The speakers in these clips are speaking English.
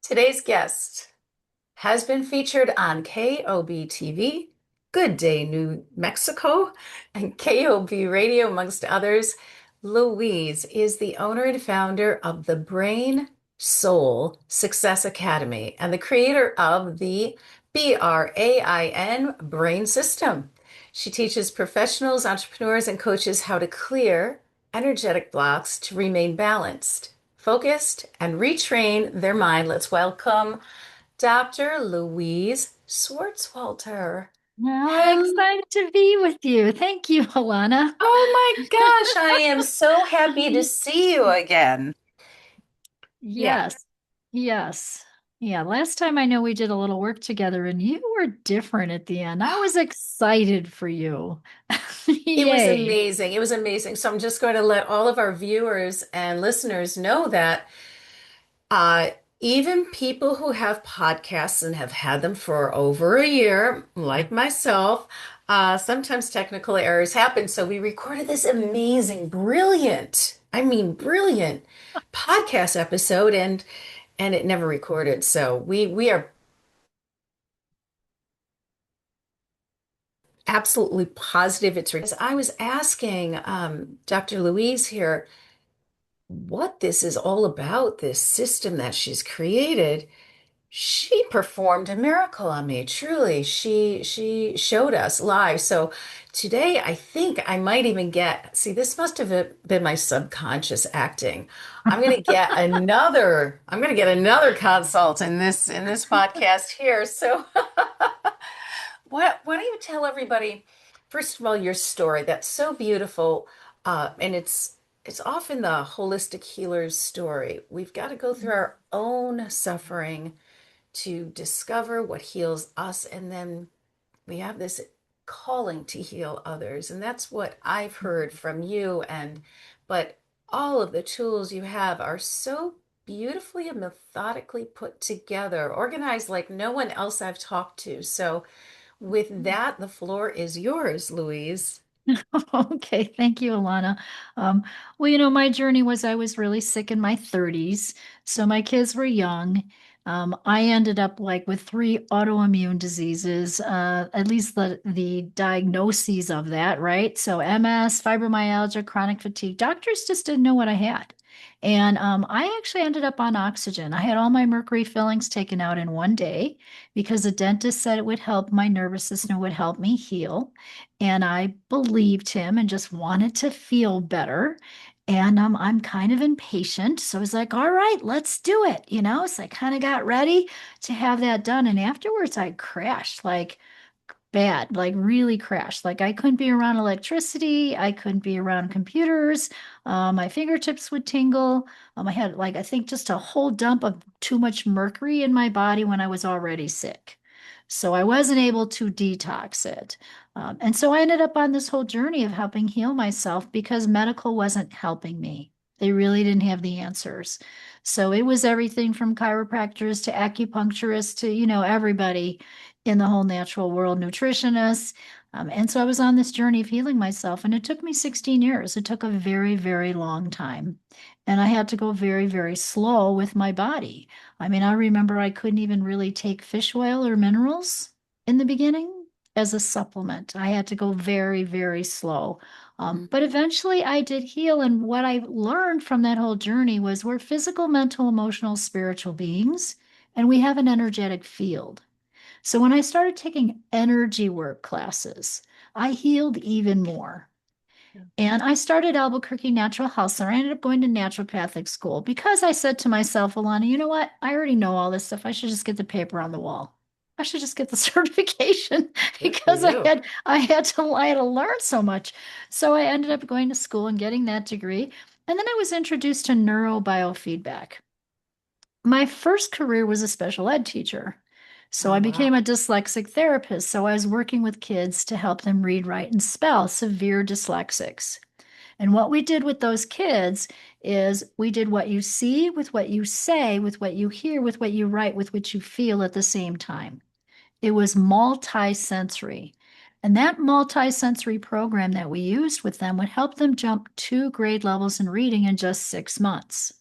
Today's guest has been featured on KOB TV, Good Day New Mexico, and KOB Radio, amongst others. Louise is the owner and founder of the Brain Soul Success Academy and the creator of the B.R.A.I.N brain system. She teaches professionals, entrepreneurs, and coaches how to clear energetic blocks to remain balanced, focused, and retrain their mind. Let's welcome Dr. Louise Swartswalter. Oh, Hello. excited to be with you. Thank you, Alana. Oh my gosh, I am so happy to see you again. Yeah, Yes, yes. Yeah, last time I know we did a little work together and you were different at the end. I was excited for you. it was Yay. amazing. It was amazing. So I'm just going to let all of our viewers and listeners know that Uh, even people who have podcasts and have had them for over a year, like myself, sometimes technical errors happen. So we recorded this amazing, brilliant, brilliant podcast episode and it never recorded. So we are absolutely positive it's because I was asking Dr. Louise here what this is all about, this system that she's created. She performed a miracle on me. Truly, she showed us live. So today, I think I might even see, this must have been my subconscious acting. I'm gonna get another consult in this podcast here. So why don't you tell everybody, first of all, your story? That's so beautiful. And it's often the holistic healer's story. We've got to go through our own suffering to discover what heals us, and then we have this calling to heal others. And that's what I've heard from you. But all of the tools you have are so beautifully and methodically put together, organized like no one else I've talked to. So with that, the floor is yours, Louise. Okay, thank you, Alana. Um, well, my journey was I was really sick in my 30s, so my kids were young. I ended up like with three autoimmune diseases, at least the diagnoses of that, right? So MS, fibromyalgia, chronic fatigue. Doctors just didn't know what I had. And I actually ended up on oxygen. I had all my mercury fillings taken out in one day because the dentist said it would help my nervous system, would help me heal. And I believed him and just wanted to feel better. And I'm kind of impatient. So I was like, all right, let's do it. So I kind of got ready to have that done. And afterwards, I crashed like bad, like really crashed. Like I couldn't be around electricity. I couldn't be around computers. My fingertips would tingle. I had like, I think just a whole dump of too much mercury in my body when I was already sick. So I wasn't able to detox it. And so I ended up on this whole journey of helping heal myself because medical wasn't helping me. They really didn't have the answers. So it was everything from chiropractors to acupuncturists to, everybody in the whole natural world, nutritionists. And so I was on this journey of healing myself, and it took me 16 years. It took a very, very long time. And I had to go very, very slow with my body. I mean, I remember I couldn't even really take fish oil or minerals in the beginning as a supplement. I had to go very, very slow. But eventually I did heal. And what I learned from that whole journey was we're physical, mental, emotional, spiritual beings, and we have an energetic field. So when I started taking energy work classes, I healed even more. And I started Albuquerque Natural Health Center. I ended up going to naturopathic school because I said to myself, Alana, you know what? I already know all this stuff. I should just get the paper on the wall. I should just get the certification Good for because you. I had to learn so much. So I ended up going to school and getting that degree. And then I was introduced to neurobiofeedback. My first career was a special ed teacher. So Oh, I wow. became a dyslexic therapist. So I was working with kids to help them read, write, and spell, severe dyslexics. And what we did with those kids is we did what you see with what you say, with what you hear, with what you write, with what you feel at the same time. It was multi-sensory. And that multi-sensory program that we used with them would help them jump 2 grade levels in reading in just 6 months.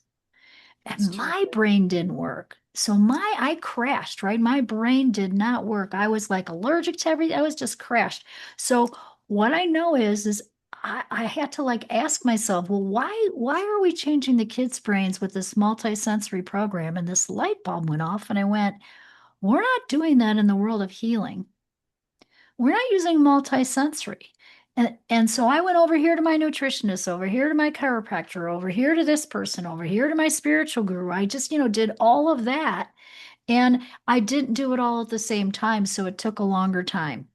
That's And my terrific. brain didn't work. So I crashed, right? My brain did not work. I was like allergic to everything. I was just crashed. So what I know is I had to like ask myself, well, why are we changing the kids' brains with this multisensory program? And this light bulb went off, and I went, we're not doing that in the world of healing. We're not using multisensory. And so I went over here to my nutritionist, over here to my chiropractor, over here to this person, over here to my spiritual guru. I just, did all of that. And I didn't do it all at the same time, so it took a longer time.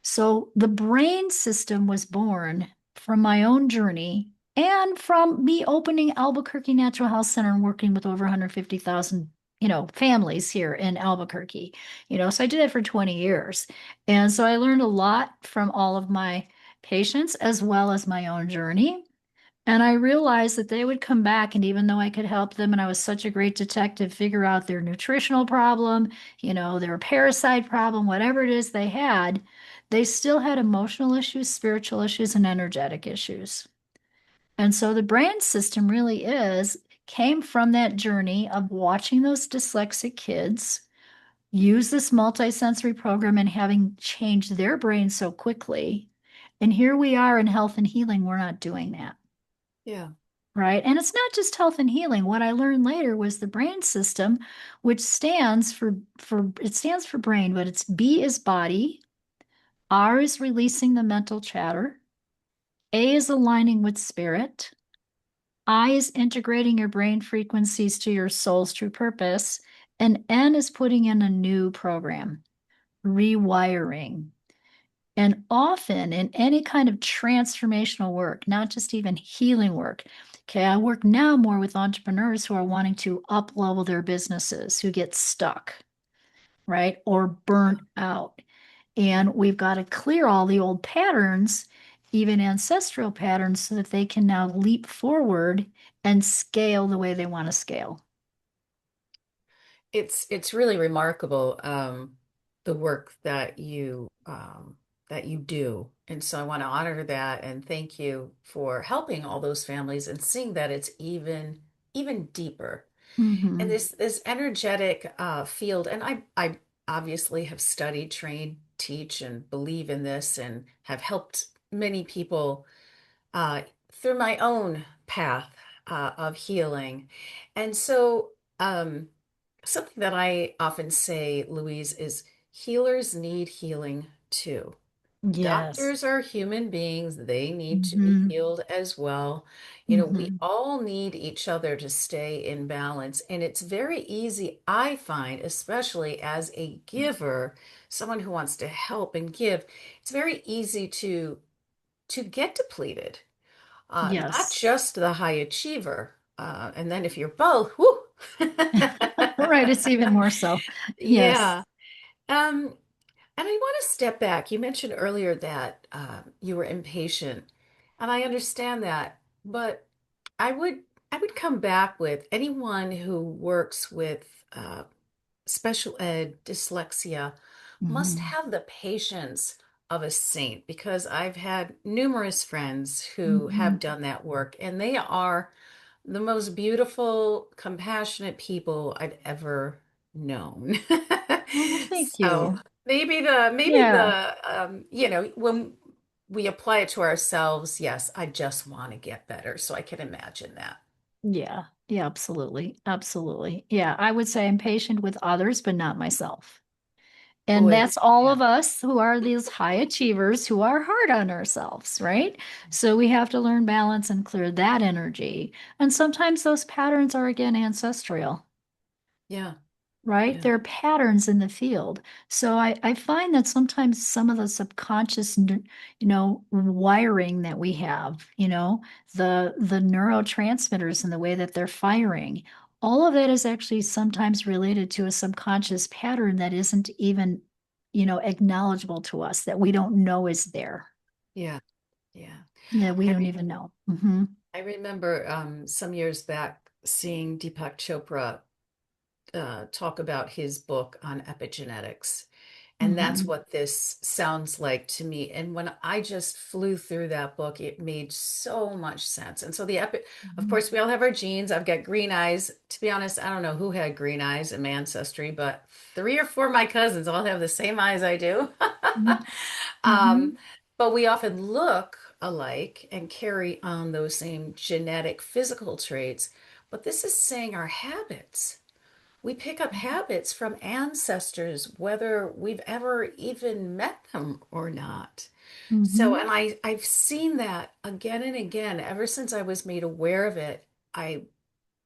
So the brain system was born from my own journey and from me opening Albuquerque Natural Health Center and working with over 150,000, families here in Albuquerque. So I did that for 20 years. And so I learned a lot from all of my patients as well as my own journey. And I realized that they would come back, and even though I could help them, and I was such a great detective, figure out their nutritional problem, their parasite problem, whatever it is they still had emotional issues, spiritual issues, and energetic issues. And so the brain system really came from that journey of watching those dyslexic kids use this multisensory program and having changed their brain so quickly. And here we are in health and healing, we're not doing that. Yeah. Right. And it's not just health and healing. What I learned later was the brain system, which stands for brain, but it's B is body, R is releasing the mental chatter, A is aligning with spirit, I is integrating your brain frequencies to your soul's true purpose, and N is putting in a new program, rewiring. And often in any kind of transformational work, not just even healing work. Okay, I work now more with entrepreneurs who are wanting to up level their businesses, who get stuck, right? Or burnt out. And we've got to clear all the old patterns, even ancestral patterns, so that they can now leap forward and scale the way they want to scale. It's really remarkable, the work that you do. And so I want to honor that and thank you for helping all those families and seeing that it's even deeper. And Hmm. this energetic field, and I obviously have studied, trained, teach, and believe in this, and have helped many people uh, through my own path of healing. And so, something that I often say, Louise, is healers need healing too. Yes. Doctors are human beings. They need to be Hmm. healed as well. We Hmm. all need each other to stay in balance. And it's very easy, I find, especially as a giver, someone who wants to help and give, it's very easy to get depleted. Not Yes. just the high achiever. And then if you're both, whoo. Right. It's even more so. Yes. Yeah. Um, and I want to step back. You mentioned earlier that you were impatient, and I understand that, but I would I would come back with anyone who works with special ed, dyslexia, must Hmm. have the patience of a saint because I've had numerous friends who have Hmm. done that work, and they are the most beautiful, compassionate people I've ever known. Oh, well, thank So you. Yeah. when we apply it to ourselves, yes, I just want to get better. So I can imagine that. Yeah. Yeah, absolutely. Absolutely. Yeah. I would say I'm patient with others, but not myself. And Boy, that's all yeah, of us who are these high achievers who are hard on ourselves, right? So we have to learn balance and clear that energy. And sometimes those patterns are again ancestral, yeah, right? yeah, There are patterns in the field. So I find that sometimes some of the subconscious, wiring that we have, the neurotransmitters and the way that they're firing, all of that is actually sometimes related to a subconscious pattern that isn't even, acknowledgeable to us, that we don't know is there. yeah, yeah. Yeah, we I don't re even know. Hmm. I remember some years back seeing Deepak Chopra talk about his book on epigenetics. And that's Hmm. what this sounds like to me. And when I just flew through that book, it made so much sense. And so of Hmm. course, we all have our genes. I've got green eyes. To be honest, I don't know who had green eyes in my ancestry, but three or four of my cousins all have the same eyes I do. Um, Hmm. but we often look alike and carry on those same genetic physical traits. But this is saying our habits. We pick up habits from ancestors, whether we've ever even met them or not. So, Hmm. and I've seen that again and again ever since I was made aware of it. I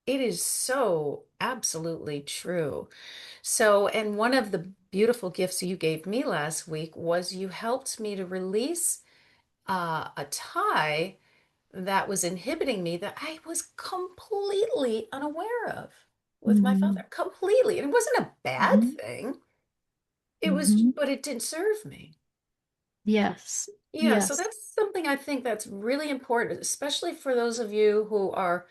It is so absolutely true. So, and one of the beautiful gifts you gave me last week was you helped me to release a tie that was inhibiting me that I was completely unaware of with my Hmm. father. Completely. And it wasn't a bad Hmm. thing. Hmm. But it didn't serve me. Yes. Yeah, so Yes. that's something I think that's really important, especially for those of you who are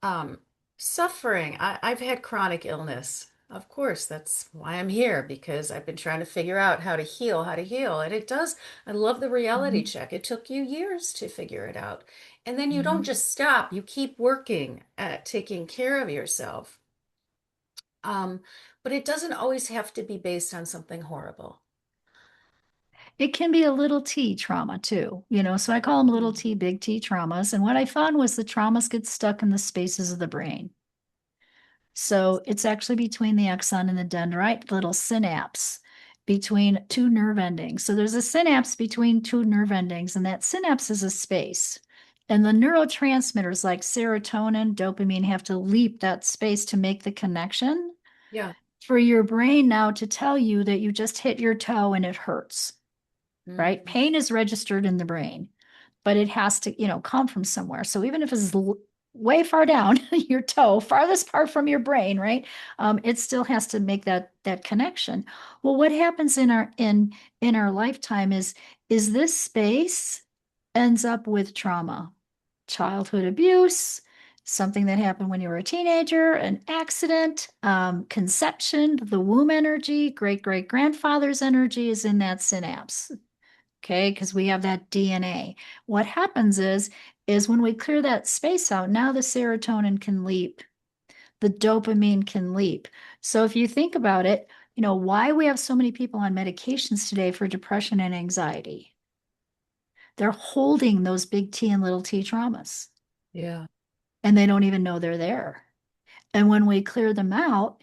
um, suffering. I've had chronic illness. Of course, that's why I'm here because I've been trying to figure out how to heal. And it does, I love the reality Hmm. check. It took you years to figure it out. And then you don't Hmm. just stop, you keep working at taking care of yourself. Um, but it doesn't always have to be based on something horrible. It can be a little T trauma too, so I call them little Mhm. T, big T traumas. And what I found was the traumas get stuck in the spaces of the brain. So it's actually between the axon and the dendrite, little synapse between two nerve endings. So there's a synapse between two nerve endings, and that synapse is a space. And the neurotransmitters like serotonin, dopamine have to leap that space to make the connection Yeah. for your brain now to tell you that you just hit your toe and it hurts, right? Mhm. Pain is registered in the brain, but it has to, come from somewhere. So even if it's way far down your toe, farthest part from your brain, right? It still has to make that connection. Well, what happens in our lifetime is this space ends up with trauma, childhood abuse, something that happened when you were a teenager, an accident, conception, the womb energy, great great grandfather's energy is in that synapse. Okay, because we have that DNA. What happens is when we clear that space out, now the serotonin can leap, the dopamine can leap. So if you think about it, why we have so many people on medications today for depression and anxiety. They're holding those big T and little t traumas, Yeah. and they don't even know they're there. And when we clear them out,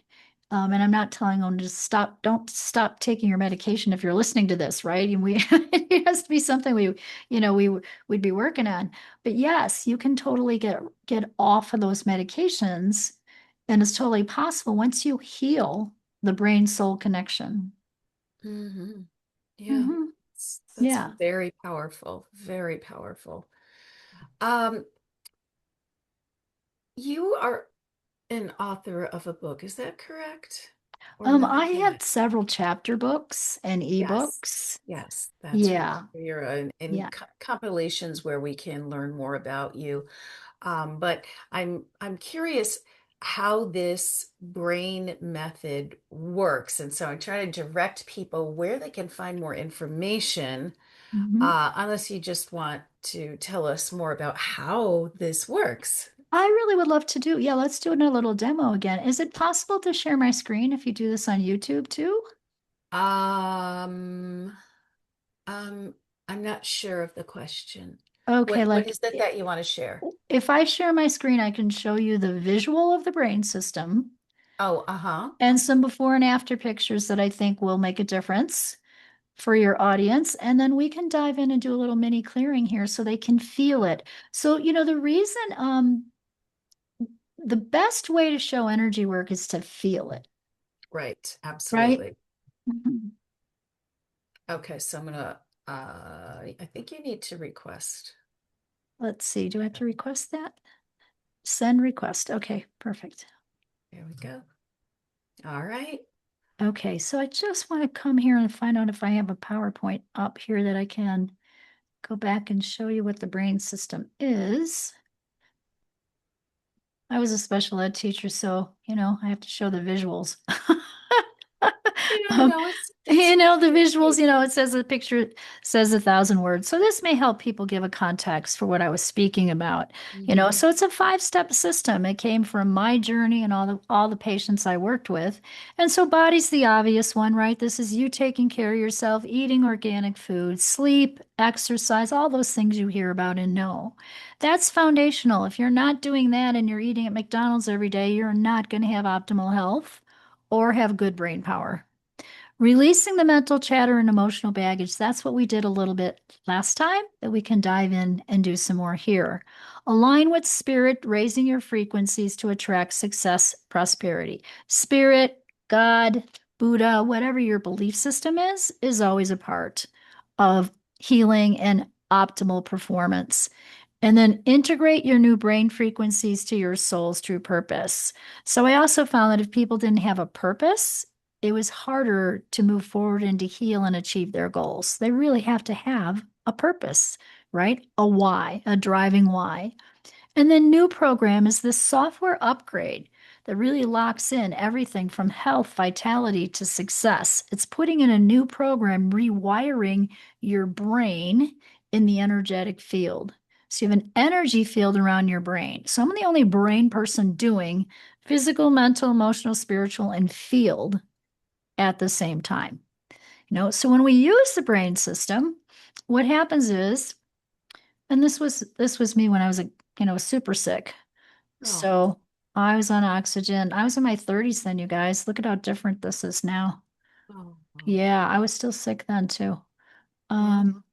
and I'm not telling them to stop, don't stop taking your medication if you're listening to this, right? And we, it has to be something we'd be working on. But yes, you can totally get off of those medications, and it's totally possible once you heal the brain soul connection. Hmm. Yeah. Hmm. That's Yeah. very powerful. Very powerful. Um, you are an author of a book, is that correct? Or am I I thinking have that? several chapter books and Yes. ebooks. Yes, that's right. Yeah. You're in Yeah. compilations where we can learn more about you. But I'm curious how this brain method works. And so I'm trying to direct people where they can find more information, Mhm. unless you just want to tell us more about how this works. I really would love to do. Yeah, let's do it in a little demo again. Is it possible to share my screen if you do this on YouTube too? Um, um, I'm not sure of the question. Okay, What like is it that you want to share? if I share my screen, I can show you the visual of the brain system Oh, uh-huh. and some before and after pictures that I think will make a difference for your audience. And then we can dive in and do a little mini clearing here so they can feel it. So, the reason, the best way to show energy work is to feel it, Right, right? absolutely. Mhm. Okay, so I'm gonna I think you need to request. Let's see. Do I have to request that? Send request. Okay, perfect. There we go. All right. Okay, so I just want to come here and find out if I have a PowerPoint up here that I can go back and show you what the brain system is. I was a special ed teacher, so I have to show the visuals. You know, Um, no, it's The visuals, Great. it says a picture says 1,000 words. So this may help people give a context for what I was speaking about. Hmm. So it's a 5-step system. It came from my journey and all the patients I worked with. And so body's the obvious one, right? This is you taking care of yourself, eating organic food, sleep, exercise, all those things you hear about and know. That's foundational. If you're not doing that and you're eating at McDonald's every day, you're not going to have optimal health or have good brain power. Releasing the mental chatter and emotional baggage, that's what we did a little bit last time, that we can dive in and do some more here. Align with spirit, raising your frequencies to attract success, prosperity. Spirit, God, Buddha, whatever your belief system is always a part of healing and optimal performance. And then integrate your new brain frequencies to your soul's true purpose. So I also found that if people didn't have a purpose, it was harder to move forward and to heal and achieve their goals. They really have to have a purpose, right? A why, a driving why. And the new program is this software upgrade that really locks in everything from health, vitality to success. It's putting in a new program, rewiring your brain in the energetic field. So you have an energy field around your brain. So I'm the only brain person doing physical, mental, emotional, spiritual, and field at the same time. So when we use the brain system, what happens is, and this was me when I was super sick. Oh, So I was on oxygen. I was in my 30s then, you guys. Look at how different this is now. oh, oh. Yeah, I was still sick then too. Yeah. Um,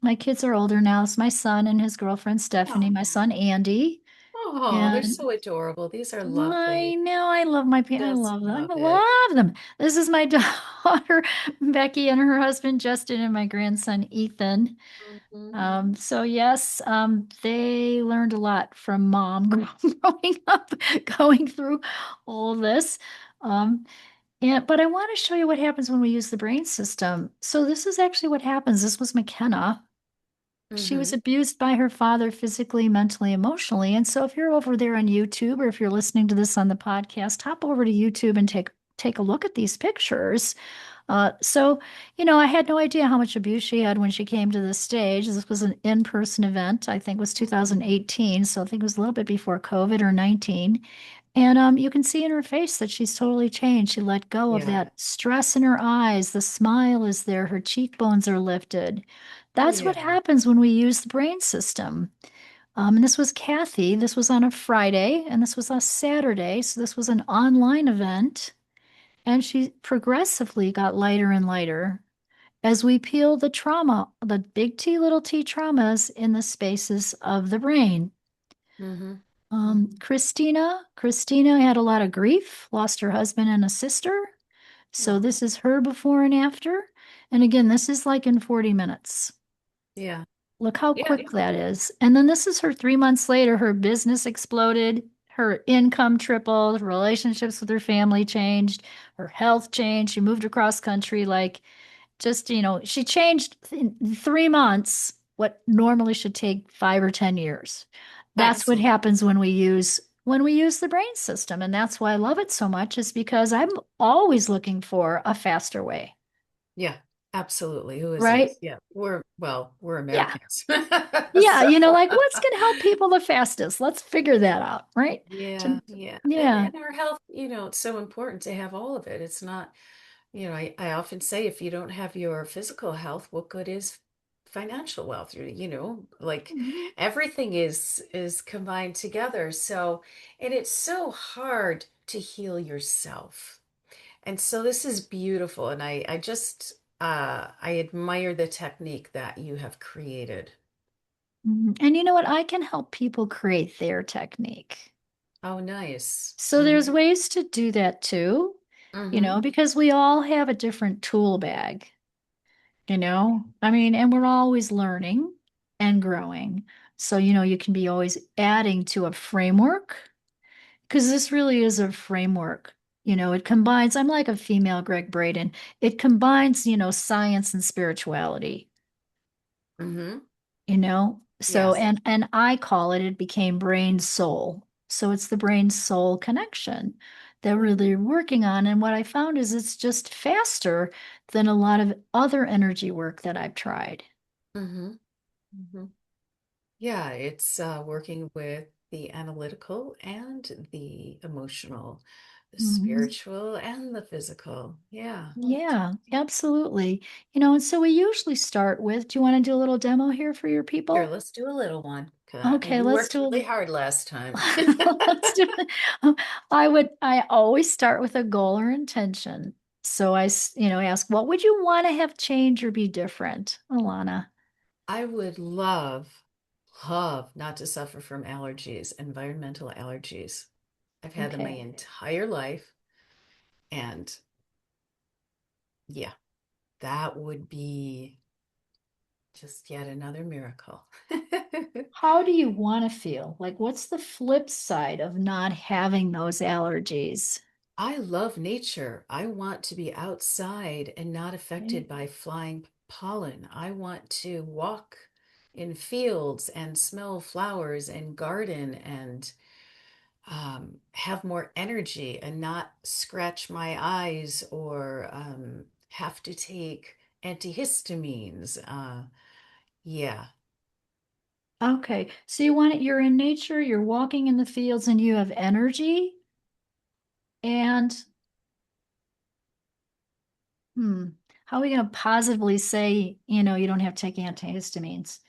my kids are older now. It's my son and his girlfriend Stephanie, my Oh, son Andy. oh, they're And so adorable. These are I lovely. know I love I Just love them. love I it. love them. This is my daughter Becky and her husband Justin and my grandson Ethan. Hmm. So yes, they learned a lot from mom growing up, going through all this. Um, but I want to show you what happens when we use the brain system. So this is actually what happens. This was McKenna. She was Hmm. abused by her father physically, mentally, emotionally. And so if you're over there on YouTube or if you're listening to this on the podcast, hop over to YouTube and take a look at these pictures. I had no idea how much abuse she had when she came to the stage. This was an in-person event, I think it was Hmm. 2018. So I think it was a little bit before COVID or 19. And you can see in her face that she's totally changed. She let go of Yeah. that stress in her eyes. The smile is there. Her cheekbones are lifted. That's what Yeah. happens when we use the brain system. And this was Kathy. This was on a Friday, and this was a Saturday. So this was an online event. And she progressively got lighter and lighter as we peel the trauma, the big T, little t traumas in the spaces of the brain. Hmm. Hmm. Christina had a lot of grief, lost her husband and a sister. So Oh, this is her before and after. And again, this is like in 40 minutes. yeah. Look how Yeah. quick that is. And then this is her 3 months later. Her business exploded. Her income tripled. Relationships with her family changed. Her health changed. She moved across country. Like, just, she changed in 3 months what normally should take 5 or 10 years. That's what Excellent. happens when we use the brain system. And that's why I love it so much, is because I'm always looking for a faster way, Yeah, absolutely. Who isn't? right? Yeah. We're Yeah. Americans. Yeah, So, like what's going to help people the fastest? Let's figure that out, right? yeah, To, yeah. And yeah. and our health, it's so important to have all of it. It's not, I often say if you don't have your physical health, what good is financial wealth? Like Mhm. everything is combined together. So, and it's so hard to heal yourself. And so this is beautiful. And I just I admire the technique that you have created. Mhm. And you know what? I can help people create their technique. Oh, nice. So there's Mm-hmm. ways to do that too, Mm-hmm. because we all have a different tool bag, I mean, and we're always learning and growing. So, you can be always adding to a framework because this really is a framework. It combines, I'm like a female Greg Braden. It combines, science and spirituality, Mm-hmm. you know? So, Yes. and I call it, it became brain soul. So it's the brain soul connection that we're really working on. And what I found is it's just faster than a lot of other energy work that I've tried. Mm-hmm. Hmm. Yeah, it's working with the analytical and the emotional, the Mhm. spiritual and the physical. Yeah. Yeah, absolutely. And so we usually start with, do you want to do a little demo here for your Here, people? let's do a little one. 'Cause Okay, you let's worked do really hard last time. let's do it. I always start with a goal or intention. So ask, what would you want to have change or be different, Alana? I would love not to suffer from allergies, environmental allergies. I've had them my Okay. entire life. And yeah, that would be just yet another miracle. How do you want to feel? Like, what's the flip side of not having those allergies? I love nature. I want to be outside and not Okay. affected by flying pollen. I want to walk in fields and smell flowers and garden and have more energy and not scratch my eyes or have to take antihistamines. Yeah, Okay. So you're in nature, you're walking in the fields, and you have energy. And hmm, how are we going to positively say, you don't have to take antihistamines?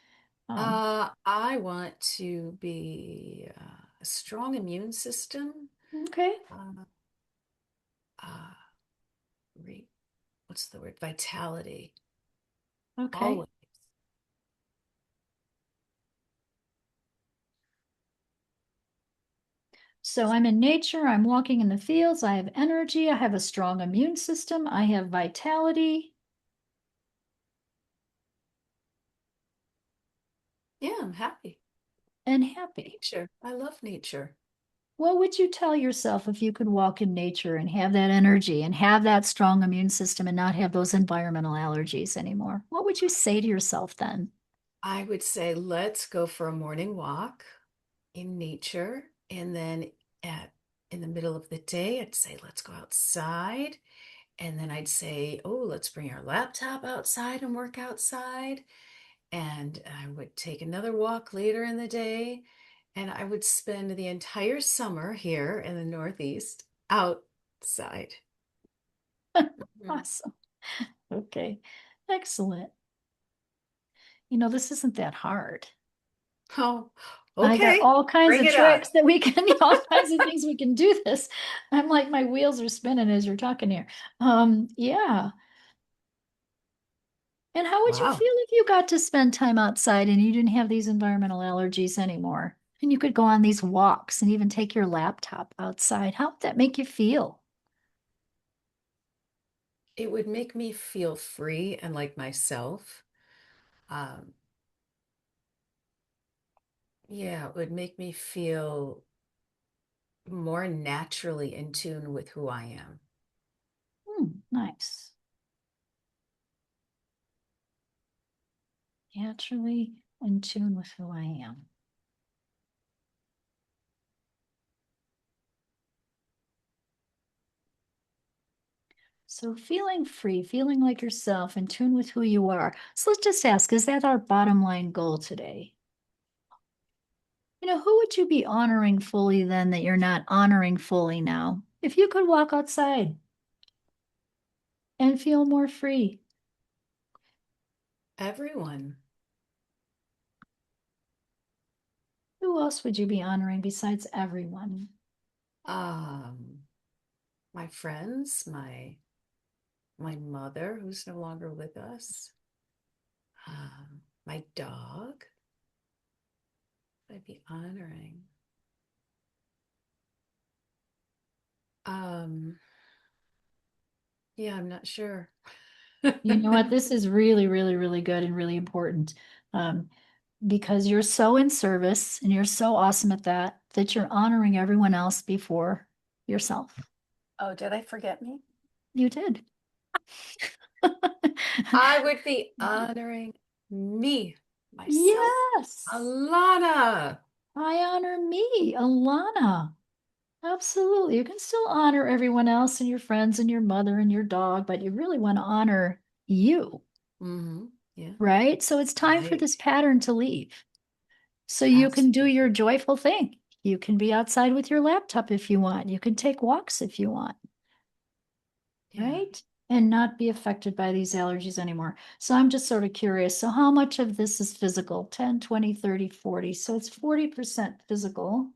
Um, I want to be a strong immune system. okay. Uh, uh, re, what's the word? Vitality. Okay. Always. So I'm in nature, I'm walking in the fields, I have energy, I have a strong immune system, I have vitality Yeah, I'm happy. and happy. Nature. I love nature. What would you tell yourself if you could walk in nature and have that energy and have that strong immune system and not have those environmental allergies anymore? What would you say to yourself then? I would say let's go for a morning walk in nature. And then at in the middle of the day, I'd say let's go outside. And then I'd say, oh, let's bring our laptop outside and work outside. And I would take another walk later in the day. And I would spend the entire summer here in the Northeast outside. Mhm. Awesome. Okay. Excellent. This isn't that hard. Oh, I got okay. all kinds Bring of it on. tricks all kinds of things we can do this. I'm like, my wheels are spinning as you're talking here. Yeah. And how would you Wow. feel if you got to spend time outside and you didn't have these environmental allergies anymore? And you could go on these walks and even take your laptop outside. How would that make you feel? It would make me feel free and like myself. Um, yeah, it would make me feel more naturally in tune with who I am. Nice. Naturally in tune with who I am. So feeling free, feeling like yourself, in tune with who you are. So let's just ask, is that our bottom line goal today? Who would you be honoring fully then that you're not honoring fully now? If you could walk outside and feel more free, Everyone, who else would you be honoring besides everyone? um, my friends, my mother, who's no longer with us, my dog, I'd be honoring. Um, yeah, I'm not sure. You know what? This is really, really, really good and really important. Um, because you're so in service and you're so awesome at that you're honoring everyone else before yourself. Oh, did I forget me? You did. I would be honoring me, myself, Yes. Alana. I honor me, Alana. Absolutely. You can still honor everyone else and your friends and your mother and your dog, but you really want to honor you, Hmm. Yeah. right? So it's time for Right. this pattern to leave. So you can do your Absolutely. joyful thing. You can be outside with your laptop if you want. You can take walks if you want, Yeah. right? And not be affected by these allergies anymore. So I'm just sort of curious. So how much of this is physical? 10, 20, 30, 40. So it's 40% physical.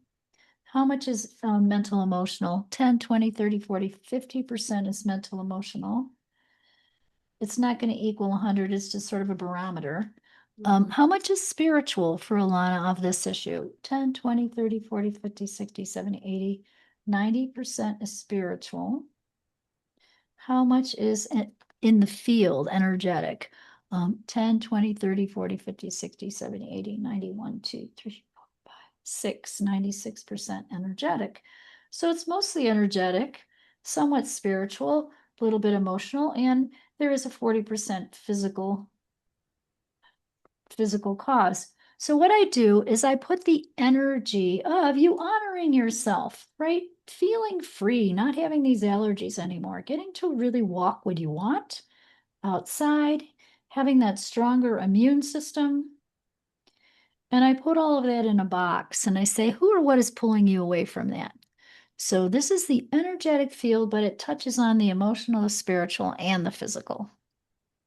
How much is mental emotional? 10, 20, 30, 40, 50% is mental emotional. It's not going to equal 100. It's just sort of a barometer. Hmm. How much is spiritual for Alana of this issue? 10, 20, 30, 40, 50, 60, 70, 80, 90% is spiritual. How much is in the field energetic? 10, 20, 30, 40, 50, 60, 70, 80, 90, 1, 2, 3, 4, 5, 6, 96% energetic. So it's mostly energetic, somewhat spiritual, a little bit emotional, and there is a 40% physical cause. So what I do is I put the energy of you honoring yourself, right? Feeling free, not having these allergies anymore, getting to really walk what you want outside, having that stronger immune system. And I put all of that in a box and I say, who or what is pulling you away from that? So this is the energetic field, but it touches on the emotional, the spiritual, and the physical.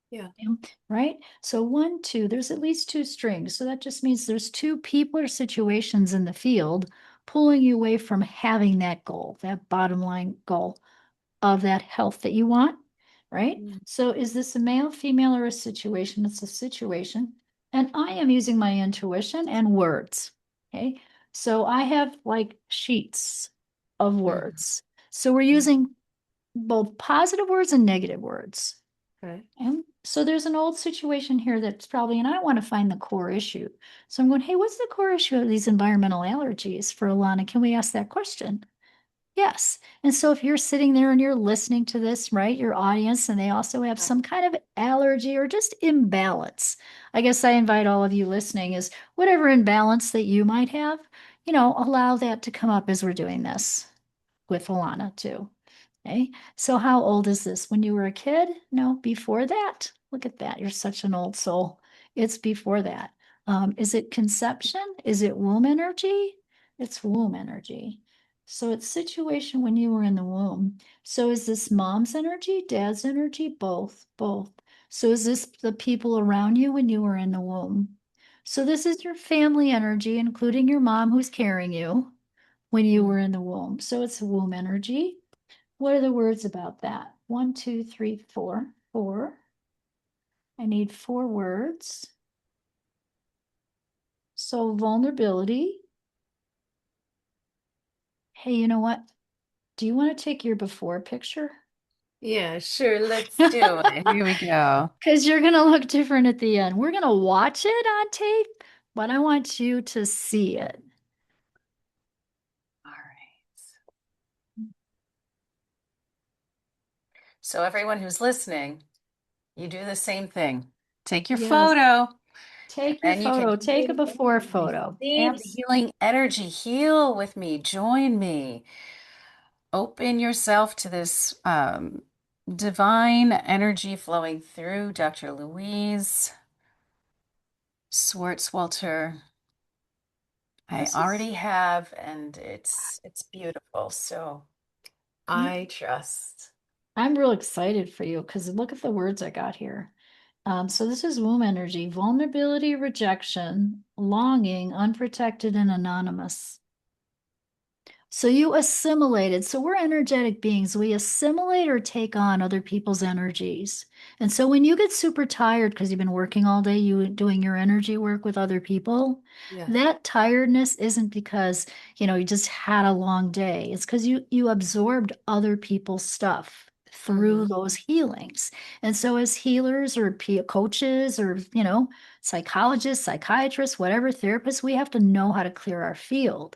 Yeah. Yeah, right? So one, two, there's at least two strings. So that just means there's two people or situations in the field pulling you away from having that goal, that bottom line goal of that health that you want, right? Mm. So is this a male, female, or a situation? It's a situation. And I am using my intuition and words. Okay. So I have like sheets of Mhm. words. So we're Yeah. using both positive words and negative words. Okay. And so there's an old situation here that's probably, and I want to find the core issue. So I'm going, hey, what's the core issue of these environmental allergies for Alana? Can we ask that question? Yes. And so if you're sitting there and you're listening to this, right, your audience, and they also have some kind of allergy or just imbalance, I guess I invite all of you listening is whatever imbalance that you might have, allow that to come up as we're doing this with Alana too. Okay. So how old is this? When you were a kid? No, before that. Look at that. You're such an old soul. It's before that. Is it conception? Is it womb energy? It's womb energy. So it's situation when you were in the womb. So is this mom's energy, dad's energy? Both, both. So is this the people around you when you were in the womb? So this is your family energy, including your mom who's carrying you when you Mm. were in the womb. So it's womb energy. What are the words about that? One, two, three, four. Four. I need four words. So vulnerability. Hey, you know what? Do you want to take your before picture? Yeah, sure. Let's do it. Here we go. Because you're going to look different at the end. We're going to watch it on tape, but I want you to see it. All right. So everyone who's listening, you do the same thing. Take your Yes. photo, and Take your then you can photo. Take a see before photo. receive the healing energy. Heal with me. Join me. Open yourself to this divine energy flowing through Dr. Louise Swartswalter. I This is, already have, and it's beautiful. So I trust. I'm real excited for you because look at the words I got here. So this is womb energy, vulnerability, rejection, longing, unprotected, and anonymous. So you assimilated. So we're energetic beings. We assimilate or take on other people's energies. And so when you get super tired because you've been working all day, you doing your energy work with other people, Yeah. that tiredness isn't because, you just had a long day. It's because you absorbed other people's stuff through Hmm. those healings. And so as healers or coaches or, psychologists, psychiatrists, whatever therapists, we have to know how to clear our field.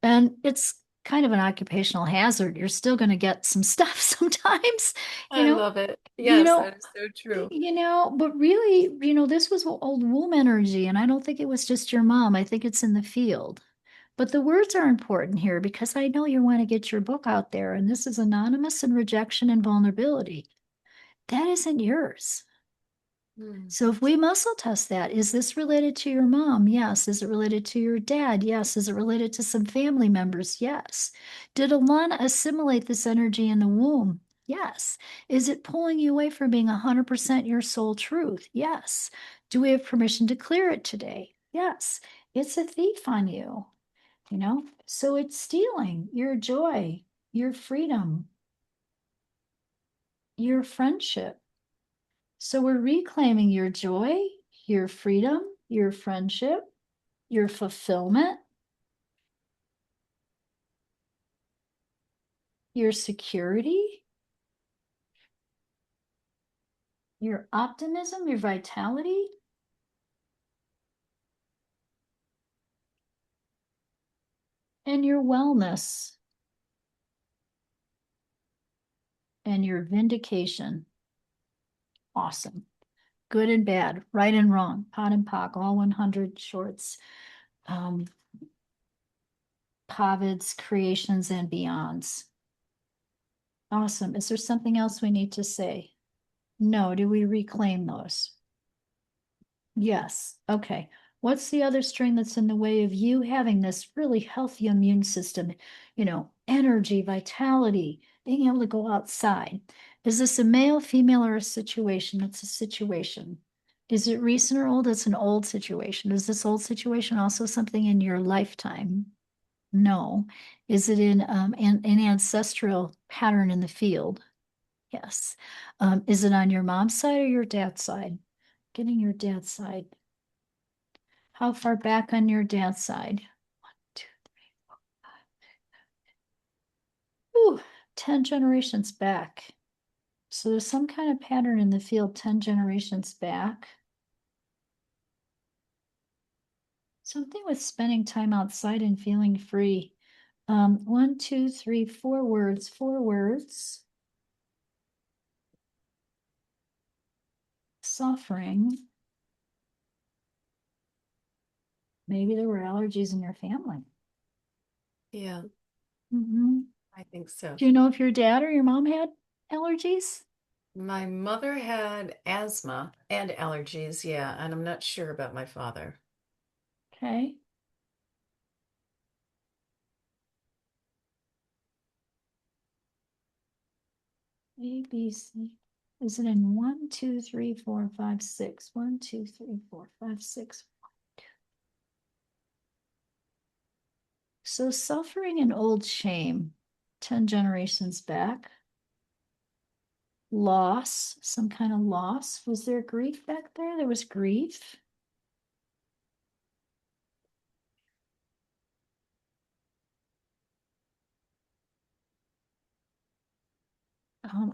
And it's kind of an occupational hazard. You're still going to get some stuff sometimes, you I know, love it. you Yes, know, that is so true. but really, this was old womb energy. And I don't think it was just your mom. I think it's in the field. But the words are important here because I know you want to get your book out there, and this is anonymous and rejection and vulnerability. That isn't yours. Mm. So if we muscle test that, is this related to your mom? Yes. Is it related to your dad? Yes. Is it related to some family members? Yes. Did Alana assimilate this energy in the womb? Yes. Is it pulling you away from being 100% your soul truth? Yes. Do we have permission to clear it today? Yes. It's a thief on you, So it's stealing your joy, your freedom, your friendship. So we're reclaiming your joy, your freedom, your friendship, your fulfillment, your security, your optimism, your vitality, and your wellness and your vindication. Awesome. Good and bad, right and wrong, pot and pock, all 100 shorts, um, Pavids, creations, and beyonds. Awesome. Is there something else we need to say? No. Do we reclaim those? Yes. Okay. What's the other string that's in the way of you having this really healthy immune system? Energy, vitality, being able to go outside. Is this a male, female, or a situation? It's a situation. Is it recent or old? It's an old situation. Is this old situation also something in your lifetime? No. Is it in an ancestral pattern in the field? Yes. Is it on your mom's side or your dad's side? Getting your dad's side. How far back on your dad's side? 1, 2, 3, 4, 5. Ooh, 10 generations back. So there's some kind of pattern in the field 10 generations back. Something with spending time outside and feeling free. 1, 2, 3, 4 words, 4 words. Suffering. Maybe there were allergies in your family. Yeah, Mhm. I think so. Do you know if your dad or your mom had allergies? My mother had asthma and allergies, yeah, and I'm not sure about my father. Okay. A, B, C. Is it in 1, 2, 3, 4, 5, 6? 1, 2, 3, 4, 5, 6. So suffering and old shame, 10 generations back. Loss, some kind of loss. Was there grief back there? There was grief.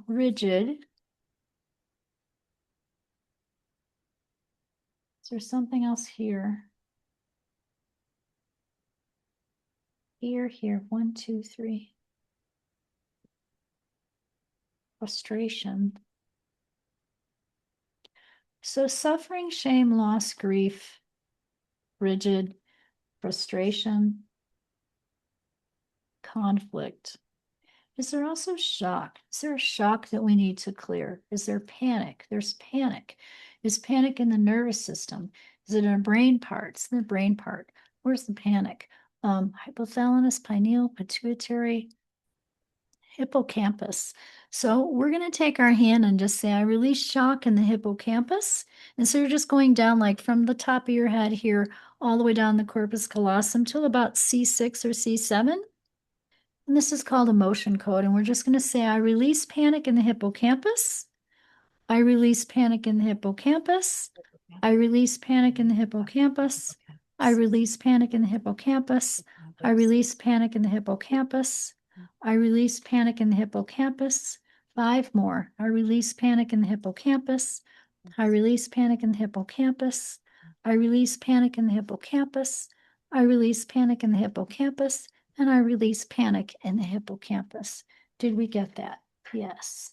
Rigid. Is there something else here? Here. 1, 2, 3. Frustration. So suffering, shame, loss, grief, rigid, frustration, conflict. Is there also shock? Is there a shock that we need to clear? Is there panic? There's panic. Is panic in the nervous system? Is it in a brain part? It's in the brain part. Where's the panic? Hypothalamus, pineal, pituitary, hippocampus. So we're going to take our hand and just say, I release shock in the hippocampus. And so you're just going down like from the top of your head here, all the way down the corpus callosum till about C6 or C7. And this is called emotion code. And we're just going to say, I release panic in the hippocampus. I release panic in the hippocampus. I release panic in the hippocampus. I release panic in the hippocampus. I release panic in the hippocampus. I release panic in the hippocampus. 5 more. I release panic in the hippocampus. I release panic in the hippocampus. I release panic in the hippocampus. I release panic in the hippocampus. And I release panic in the hippocampus. Did we get that? Yes.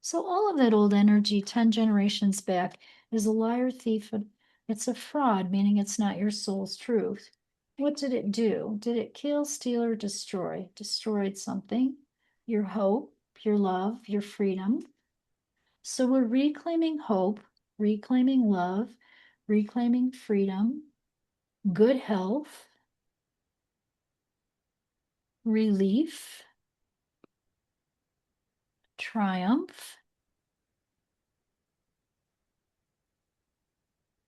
So all of that old energy 10 generations back is a liar, thief, and it's a fraud, meaning it's not your soul's truth. What did it do? Did it kill, steal, or destroy? Destroyed something. Your hope, your love, your freedom. So we're reclaiming hope, reclaiming love, reclaiming freedom, good health, relief, triumph,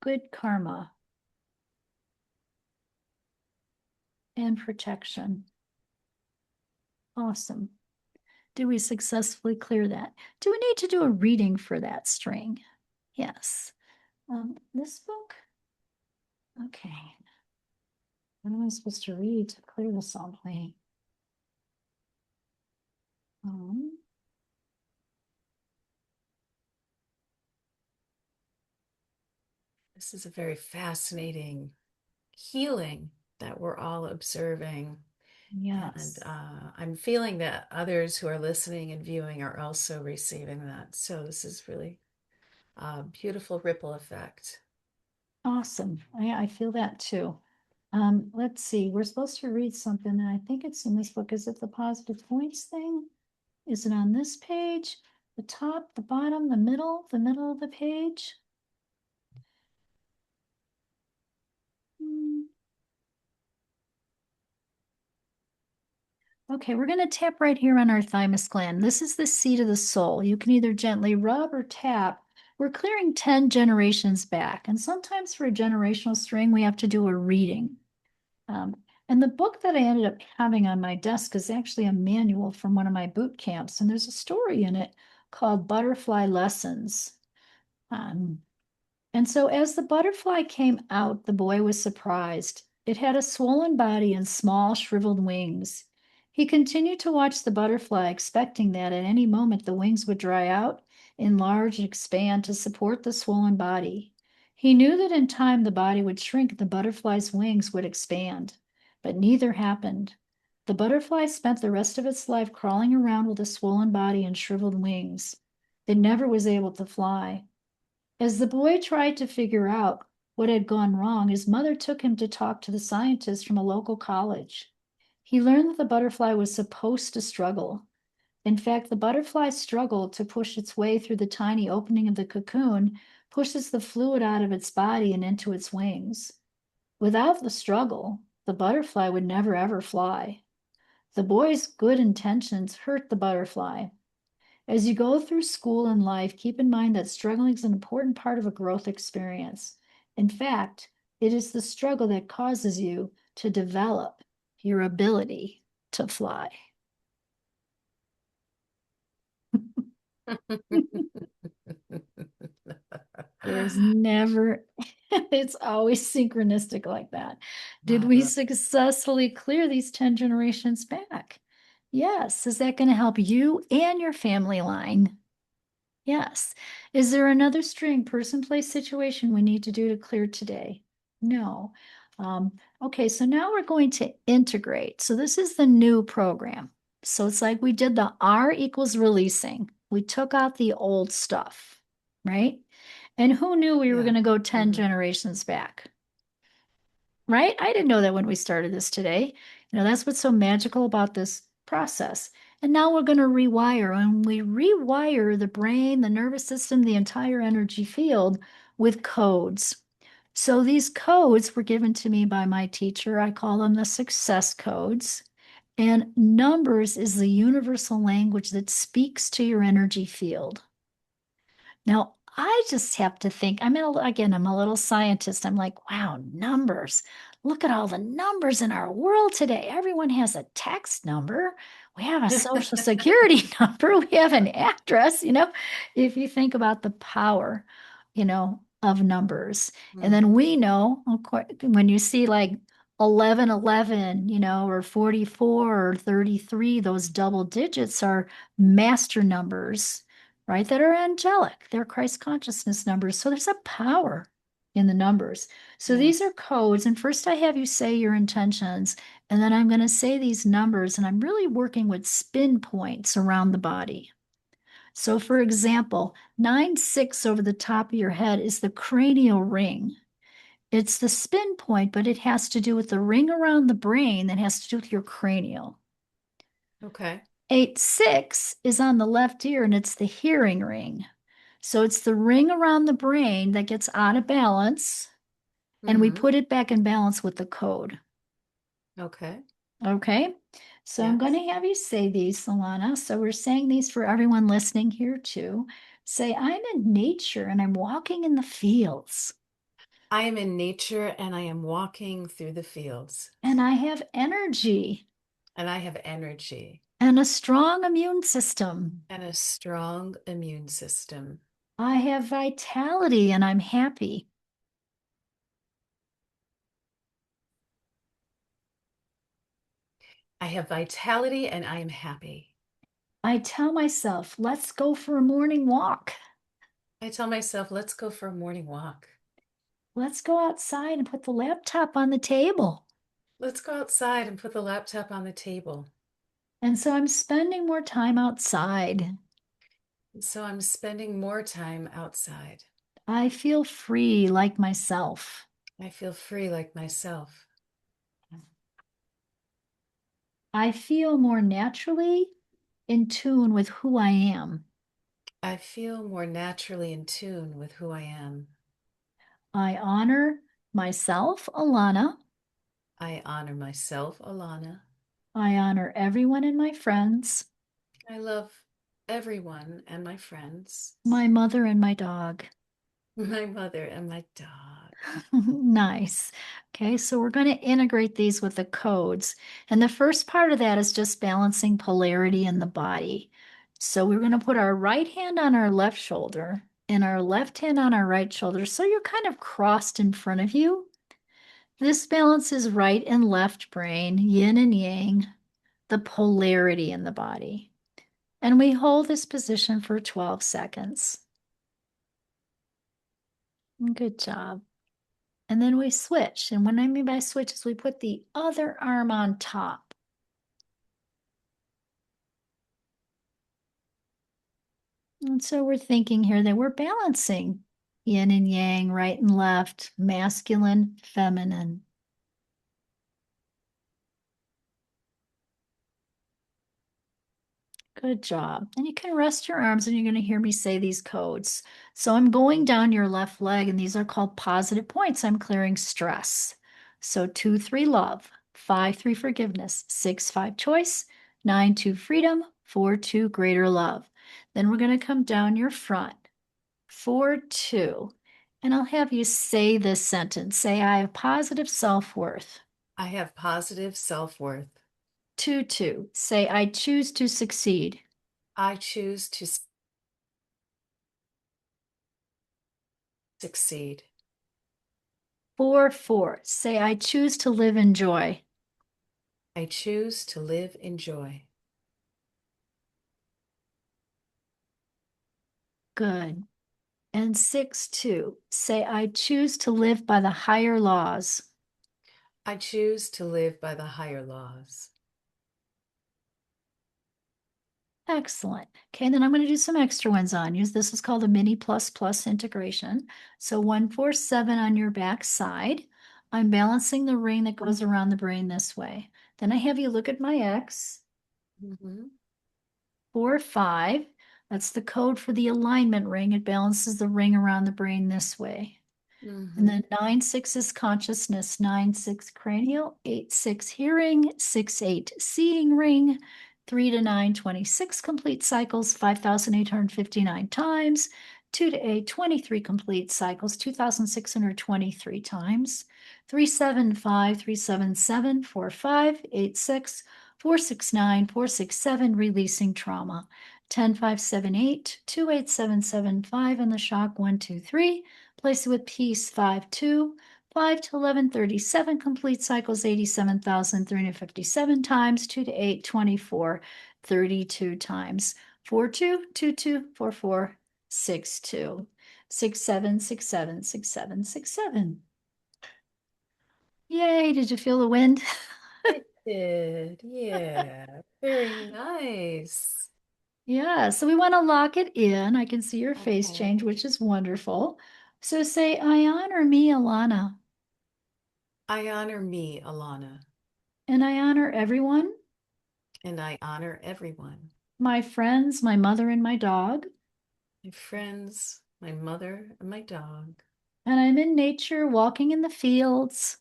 good karma, and protection. Awesome. Did we successfully clear that? Do we need to do a reading for that string? Yes. This book? Okay. What am I supposed to read to clear this all way? Um, This is a very fascinating healing that we're all observing. And yes. I'm feeling that others who are listening and viewing are also receiving that. So this is really a beautiful ripple effect. Awesome. I feel that too. Let's see. We're supposed to read something, and I think it's in this book. Is it the positive points thing? Is it on this page? The top, the bottom, the middle of the page? Hmm. Okay, we're going to tap right here on our thymus gland. This is the seat of the soul. You can either gently rub or tap. We're clearing 10 generations back. And sometimes for a generational string, we have to do a reading. Um, and the book that I ended up having on my desk is actually a manual from one of my boot camps. And there's a story in it called Butterfly Lessons. Um, and so as the butterfly came out, the boy was surprised. It had a swollen body and small, shriveled wings. He continued to watch the butterfly, expecting that at any moment the wings would dry out, enlarge, and expand to support the swollen body. He knew that in time the body would shrink and the butterfly's wings would expand, but neither happened. The butterfly spent the rest of its life crawling around with a swollen body and shriveled wings. It never was able to fly. As the boy tried to figure out what had gone wrong, his mother took him to talk to the scientist from a local college. He learned that the butterfly was supposed to struggle. In fact, the butterfly struggled to push its way through the tiny opening of the cocoon, pushes the fluid out of its body and into its wings. Without the struggle, the butterfly would never ever fly. The boy's good intentions hurt the butterfly. As you go through school and life, keep in mind that struggling is an important part of a growth experience. In fact, it is the struggle that causes you to develop your ability to fly. There's never, it's always synchronistic like that. Did we successfully clear these 10 generations back? Yes. Is that going to help you and your family line? Yes. Is there another string, person, place, situation we need to do to clear today? No. Okay, so now we're going to integrate. So this is the new program. So it's like we did the R equals releasing. We took out the old stuff, right? And who knew we were Yeah. going to go 10 Mhm. generations back? Right? I didn't know that when we started this today. That's what's so magical about this process. And now we're going to rewire, and we rewire the brain, the nervous system, the entire energy field with codes. So these codes were given to me by my teacher. I call them the success codes. And numbers is the universal language that speaks to your energy field. Now, I just have to think, again, I'm a little scientist. I'm like, wow, numbers. Look at all the numbers in our world today. Everyone has a text number. We have a social security number. We have an address, if you think about the power, of numbers. And Mm. then we know, of course, when you see like 1111, or 44 or 33, those double digits are master numbers, right? That are angelic. They're Christ consciousness numbers. So there's a power in the numbers. So Yeah. these are codes. And first I have you say your intentions, and then I'm going to say these numbers, and I'm really working with spin points around the body. So for example, 9-6 over the top of your head is the cranial ring. It's the spin point, but it has to do with the ring around the brain that has to do with your cranial. Okay. 8-6 is on the left ear and it's the hearing ring. So it's the ring around the brain that gets out of balance and we Mm-hmm. put it back in balance with the code. Okay. Okay. So I'm going Yes. to have you say these, Alana. So we're saying these for everyone listening here too. Say, I'm in nature and I'm walking in the fields I am in nature and I am walking through the fields and I have energy and I have energy and a strong immune system. and a strong immune system. I have vitality and I'm happy. I have vitality and I am happy. I tell myself, let's go for a morning walk. I tell myself, let's go for a morning walk. Let's go outside and put the laptop on the table. Let's go outside and put the laptop on the table. And so I'm spending more time outside. So I'm spending more time outside. I feel free like myself. I feel free like myself. I feel more naturally in tune with who I am. I feel more naturally in tune with who I am. I honor myself, Alana. I honor myself, Alana. I honor everyone and my friends, I love everyone and my friends, my mother and my dog. my mother and my dog. Nice. Okay, so we're going to integrate these with the codes. And the first part of that is just balancing polarity in the body. So we're going to put our right hand on our left shoulder and our left hand on our right shoulder. So you're kind of crossed in front of you. This balances right and left brain, yin and yang, the polarity in the body. And we hold this position for 12 seconds. Good job. And then we switch. And what I mean by switch is we put the other arm on top. And so we're thinking here that we're balancing yin and yang, right and left, masculine, feminine. Good job. And you can rest your arms and you're going to hear me say these codes. So I'm going down your left leg, and these are called positive points. I'm clearing stress. So 2-3 love, 5-3 forgiveness, 6-5 choice, 9-2 freedom, 4-2 greater love. Then we're going to come down your front, 4-2. And I'll have you say this sentence. Say, I have positive self-worth. I have positive self-worth. 2-2. Say, I choose to succeed. I choose to succeed. 4-4. Say, I choose to live in joy. I choose to live in joy. Good. And 6-2. Say, I choose to live by the higher laws. I choose to live by the higher laws. Excellent. Okay, then I'm going to do some extra ones on you. This is called a mini plus plus integration. So 1-4-7 on your back side. I'm balancing the ring that goes around the brain this way. Then I have you look at my X. Mhm. 4-5. That's the code for the alignment ring. It balances the ring around the brain this way. And Mhm. then 9-6 is consciousness, 9-6 cranial, 8-6 hearing, 6-8 seeing ring, 3 to 9, 26 complete cycles, 5,859 times, 2 to 8, 23 complete cycles, 2,623 times, 3-7-5, 3-7-7, 4-5, 8-6, 4-6-9, 4-6-7, releasing trauma, 10-5-7-8, 2-8-7-7-5, and the shock 1-2-3. Place it with peace, 5-2, 5 to 11, 37 complete cycles, 87,357 times, 2 to 8, 24, 32 times, 4-2, 2-2, 4-4, 6-2, 6-7, 6-7, 6-7, 6-7. Yay, did you feel the wind? I did. Yeah. Very nice. Yeah, so we want to lock it in. I can see your face Okay. change, which is wonderful. So say, I honor me, Alana. I honor me, Alana, and I honor everyone, and I honor everyone. my friends, my mother, and my dog. My friends, my mother, and my dog. And I'm in nature, walking in the fields,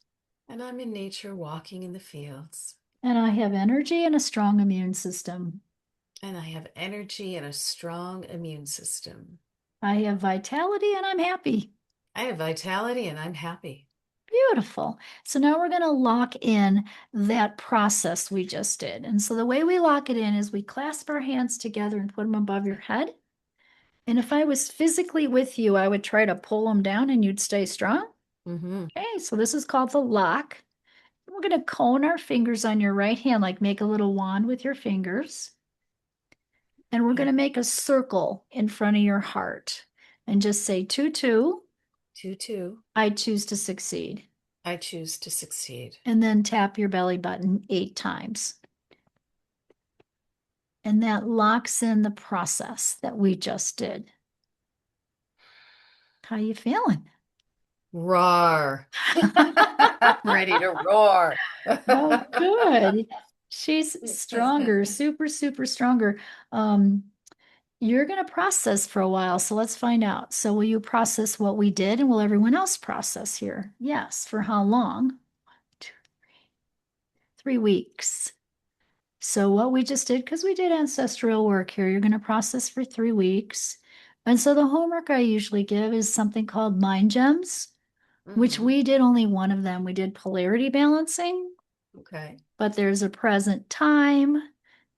And I'm in nature walking in the fields. and I have energy and a strong immune system. And I have energy and a strong immune system. I have vitality and I'm happy. I have vitality and I'm happy. Beautiful. So now we're going to lock in that process we just did. And so the way we lock it in is we clasp our hands together and put them above your head. And if I was physically with you, I would try to pull them down and you'd stay strong. Mm-hmm. Okay, so this is called the lock. We're going to cone our fingers on your right hand, like make a little wand with your fingers. And we're going Okay. to make a circle in front of your heart and just say, Tutu, 2, 2. I choose to succeed. I choose to succeed. And then tap your belly button 8 times. And that locks in the process that we just did. How you feeling? Roar. Ready to roar. Oh, good. She's stronger, super, super stronger. Um, you're going to process for a while, so let's find out. So, will you process what we did, and will everyone else process here? Yes. For how long? 3 weeks. So, what we just did, because we did ancestral work here, you're going to process for 3 weeks. And so, the homework I usually give is something called Mind Gems, which Mm-hmm. we did only one of them. We did polarity balancing, Okay. but there's a present time,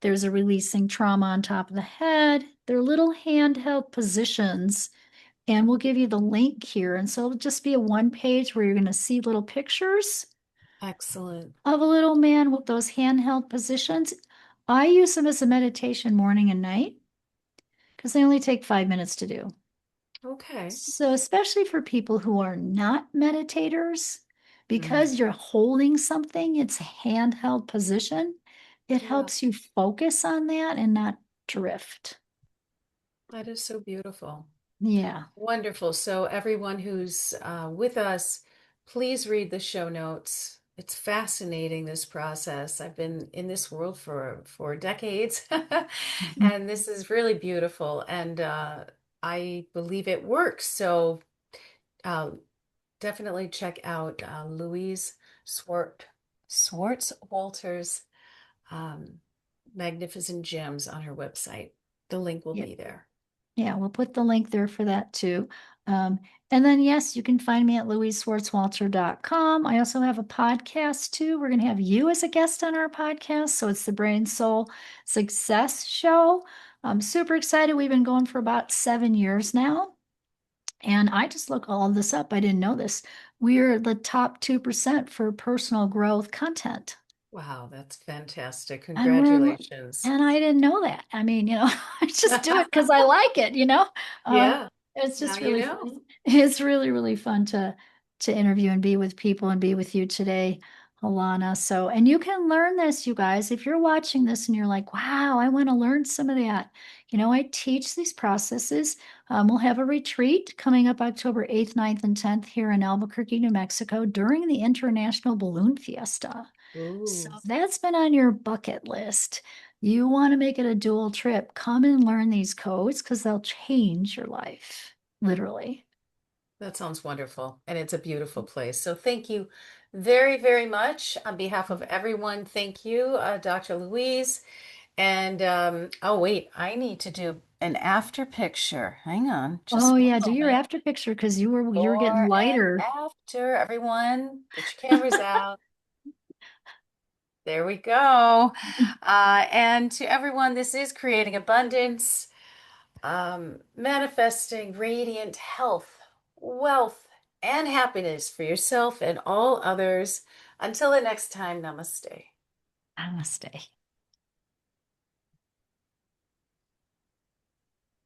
there's a releasing trauma on top of the head. They're little handheld positions, and we'll give you the link here. And so it'll just be a one page where you're going to see little pictures Excellent. of a little man with those handheld positions. I use them as a meditation morning and night because they only take 5 minutes to do. Okay. So, especially for people who are not meditators, Mm. because you're holding something, it's a handheld position, it Yeah, helps you focus on that and not drift. that is so beautiful. Yeah. Wonderful. So, everyone who's with us, please read the show notes. It's fascinating, this process. I've been in this world for decades, Mhm. and this is really beautiful. And I believe it works. So, uh, definitely check out Louise Swartswalter's um, magnificent gems on her website. The link will Yeah. be there. Yeah, we'll put the link there for that too. Um, and then, yes, you can find me at louiseswartswalter.com. I also have a podcast too. We're going to have you as a guest on our podcast. So it's the Brain Soul Success Show. I'm super excited. We've been going for about 7 years now. And I just looked all of this up. I didn't know this. We're the top 2% for personal growth content. Wow, that's fantastic. And we're Congratulations. and I didn't know that. I mean, I just do it because I like it. Uh, Yeah, it's now just you really know. fun. It's really, really fun to interview and be with people and be with you today, Alana. So, and you can learn this, you guys, if you're watching this and you're like, wow, I want to learn some of that. I teach these processes. We'll have a retreat coming up October 8th, 9th, and 10th here in Albuquerque, New Mexico during the International Balloon Fiesta. So Ooh, if that's been on your bucket list. You want to make it a dual trip. Come and learn these codes because they'll change your life, literally. that sounds wonderful. And it's a beautiful place. So thank you very, very much. On behalf of everyone, thank you, Dr. Louise. And oh, wait, I need to do an after picture. Hang on, Oh just one yeah, do your moment. after picture because you were getting Before and lighter. after, everyone, get your cameras out. There we go. And to everyone, this is Creating Abundance, manifesting radiant health, wealth, and happiness for yourself and all others. Until the next time, namaste. Namaste.